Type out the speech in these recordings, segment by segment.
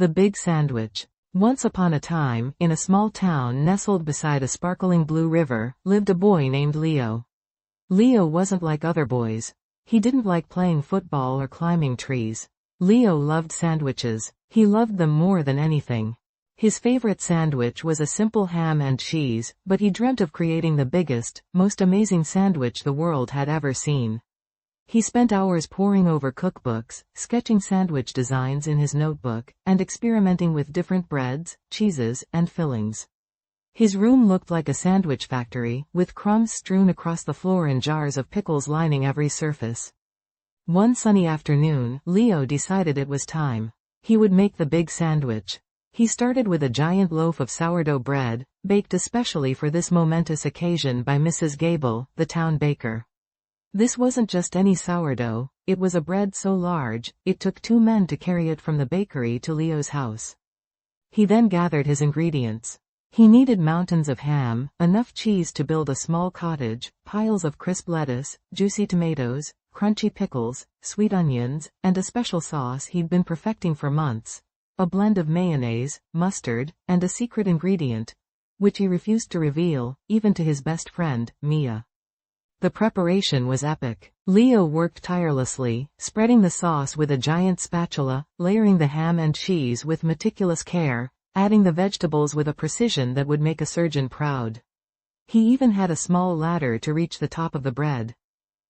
The Big Sandwich. Once upon a time, in a small town nestled beside a sparkling blue river, lived a boy named Leo. Leo wasn't like other boys. He didn't like playing football or climbing trees. Leo loved sandwiches. He loved them more than anything. His favorite sandwich was a simple ham and cheese, but he dreamt of creating the biggest, most amazing sandwich the world had ever seen. He spent hours poring over cookbooks, sketching sandwich designs in his notebook, and experimenting with different breads, cheeses, and fillings. His room looked like a sandwich factory, with crumbs strewn across the floor and jars of pickles lining every surface. One sunny afternoon, Leo decided it was time. He would make the big sandwich. He started with a giant loaf of sourdough bread, baked especially for this momentous occasion by Mrs. Gable, the town baker. This wasn't just any sourdough, it was a bread so large, it took 2 men to carry it from the bakery to Leo's house. He then gathered his ingredients. He needed mountains of ham, enough cheese to build a small cottage, piles of crisp lettuce, juicy tomatoes, crunchy pickles, sweet onions, and a special sauce he'd been perfecting for months, a blend of mayonnaise, mustard, and a secret ingredient, which he refused to reveal, even to his best friend, Mia. The preparation was epic. Leo worked tirelessly, spreading the sauce with a giant spatula, layering the ham and cheese with meticulous care, adding the vegetables with a precision that would make a surgeon proud. He even had a small ladder to reach the top of the bread.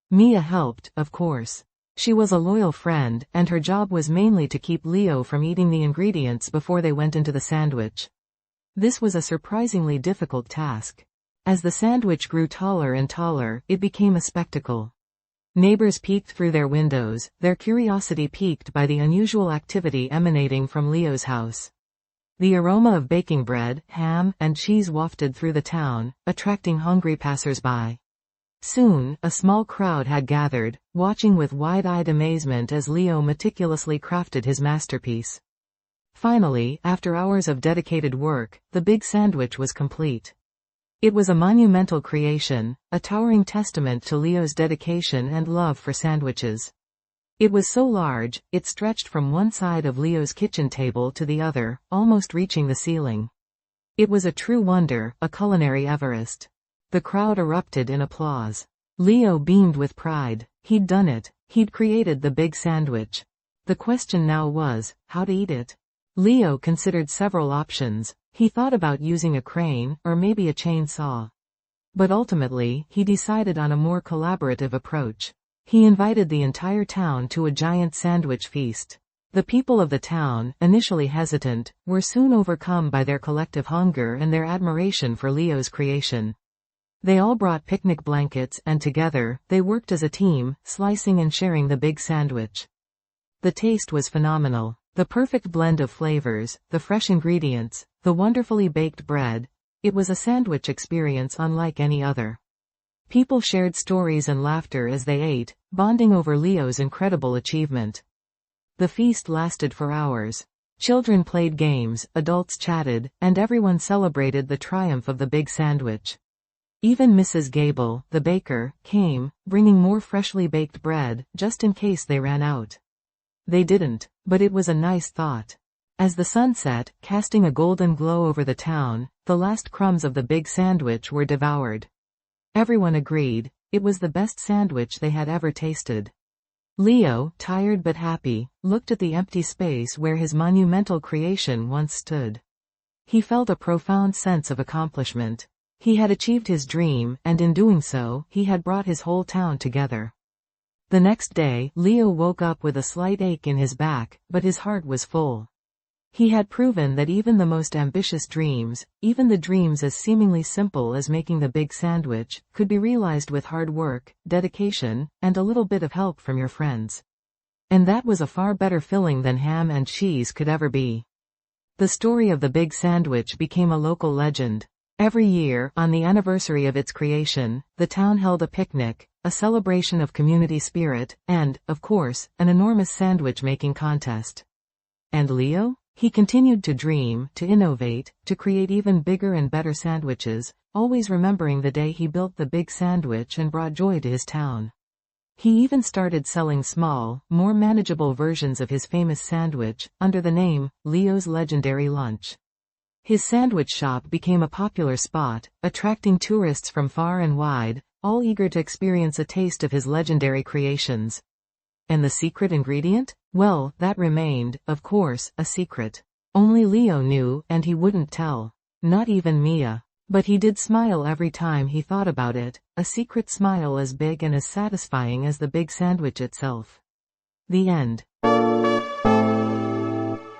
Mia helped, of course. She was a loyal friend, and her job was mainly to keep Leo from eating the ingredients before they went into the sandwich. This was a surprisingly difficult task. As the sandwich grew taller and taller, it became a spectacle. Neighbors peeked through their windows, their curiosity piqued by the unusual activity emanating from Leo's house. The aroma of baking bread, ham, and cheese wafted through the town, attracting hungry passers-by. Soon, a small crowd had gathered, watching with wide-eyed amazement as Leo meticulously crafted his masterpiece. Finally, after hours of dedicated work, the big sandwich was complete. It was a monumental creation, a towering testament to Leo's dedication and love for sandwiches. It was so large, it stretched from one side of Leo's kitchen table to the other, almost reaching the ceiling. It was a true wonder, a culinary Everest. The crowd erupted in applause. Leo beamed with pride. He'd done it. He'd created the big sandwich. The question now was, how to eat it? Leo considered several options. He thought about using a crane, or maybe a chainsaw. But ultimately, he decided on a more collaborative approach. He invited the entire town to a giant sandwich feast. The people of the town, initially hesitant, were soon overcome by their collective hunger and their admiration for Leo's creation. They all brought picnic blankets, and together, they worked as a team, slicing and sharing the big sandwich. The taste was phenomenal. The perfect blend of flavors, the fresh ingredients, the wonderfully baked bread. It was a sandwich experience unlike any other. People shared stories and laughter as they ate, bonding over Leo's incredible achievement. The feast lasted for hours. Children played games, adults chatted, and everyone celebrated the triumph of the big sandwich. Even Mrs. Gable, the baker, came, bringing more freshly baked bread, just in case they ran out. They didn't, but it was a nice thought. As the sun set, casting a golden glow over the town, the last crumbs of the big sandwich were devoured. Everyone agreed, it was the best sandwich they had ever tasted. Leo, tired but happy, looked at the empty space where his monumental creation once stood. He felt a profound sense of accomplishment. He had achieved his dream, and in doing so, he had brought his whole town together. The next day, Leo woke up with a slight ache in his back, but his heart was full. He had proven that even the most ambitious dreams, even the dreams as seemingly simple as making the big sandwich, could be realized with hard work, dedication, and a little bit of help from your friends. And that was a far better filling than ham and cheese could ever be. The story of the big sandwich became a local legend. Every year, on the anniversary of its creation, the town held a picnic, a celebration of community spirit, and, of course, an enormous sandwich-making contest. And Leo? He continued to dream, to innovate, to create even bigger and better sandwiches, always remembering the day he built the big sandwich and brought joy to his town. He even started selling small, more manageable versions of his famous sandwich, under the name, Leo's Legendary Lunch. His sandwich shop became a popular spot, attracting tourists from far and wide, all eager to experience a taste of his legendary creations. And the secret ingredient? Well, that remained, of course, a secret. Only Leo knew, and he wouldn't tell. Not even Mia. But he did smile every time he thought about it, a secret smile as big and as satisfying as the big sandwich itself. The end.